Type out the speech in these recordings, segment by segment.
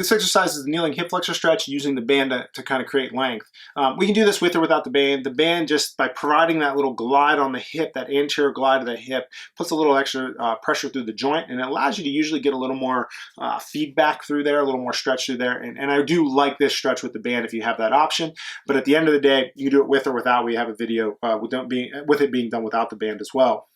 This exercise is the kneeling hip flexor stretch using the band to kind of create length. We can do this with or without the band. The band, just by providing that little glide on the hip, that anterior glide of the hip, puts a little extra pressure through the joint, and it allows you to usually get a little more feedback through there, a little more stretch through there. And I do like this stretch with the band if you have that option. But at the end of the day, you do it with or without. We have a video with it being done without the band as well.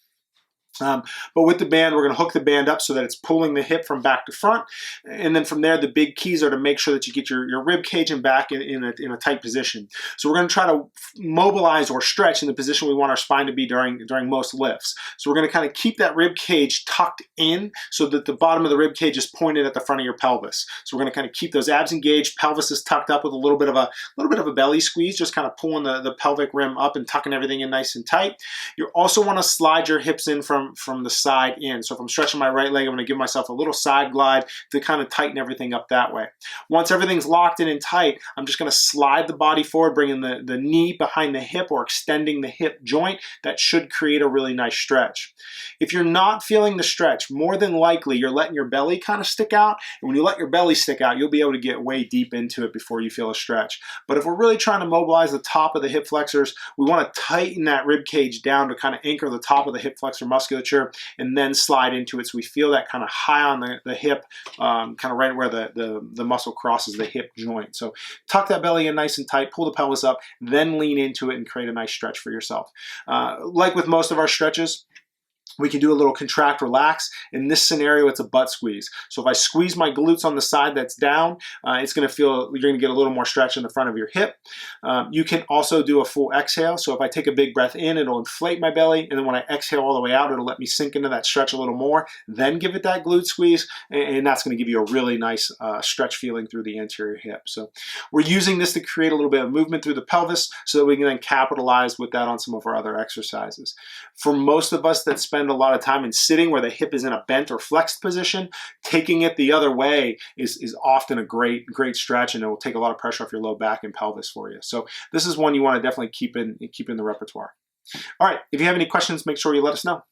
But with the band, we're going to hook the band up so that it's pulling the hip from back to front. And then from there, the big keys are to make sure that you get your rib cage and back in a tight position. So we're going to try to mobilize or stretch in the position we want our spine to be during most lifts. So we're going to kind of keep that rib cage tucked in so that the bottom of the rib cage is pointed at the front of your pelvis. So we're going to kind of keep those abs engaged, pelvis is tucked up with a little bit of a belly squeeze, just kind of pulling the pelvic rim up and tucking everything in nice and tight. You also want to slide your hips in from the side in. So if I'm stretching my right leg, I'm going to give myself a little side glide to kind of tighten everything up that way. Once everything's locked in and tight, I'm just going to slide the body forward, bringing the knee behind the hip or extending the hip joint. That should create a really nice stretch. If you're not feeling the stretch, more than likely you're letting your belly kind of stick out. And when you let your belly stick out, you'll be able to get way deep into it before you feel a stretch. But if we're really trying to mobilize the top of the hip flexors, we want to tighten that rib cage down to kind of anchor the top of the hip flexor musculature and then slide into it so we feel that kind of high on the hip, kind of right where the muscle crosses the hip joint. So tuck that belly in nice and tight, pull the pelvis up, then lean into it and create a nice stretch for yourself. Like with most of our stretches, we can do a little contract, relax. In this scenario, it's a butt squeeze. So if I squeeze my glutes on the side that's down, it's going to feel, you're going to get a little more stretch in the front of your hip. You can also do a full exhale. So if I take a big breath in, it'll inflate my belly. And then when I exhale all the way out, it'll let me sink into that stretch a little more. Then give it that glute squeeze. And that's going to give you a really nice stretch feeling through the anterior hip. So we're using this to create a little bit of movement through the pelvis so that we can then capitalize with that on some of our other exercises. For most of us that spend a lot of time in sitting where the hip is in a bent or flexed position, taking it the other way is often a great stretch, and it will take a lot of pressure off your low back and pelvis for you. So this is one you want to definitely keep in the repertoire. All right, if you have any questions, make sure you let us know.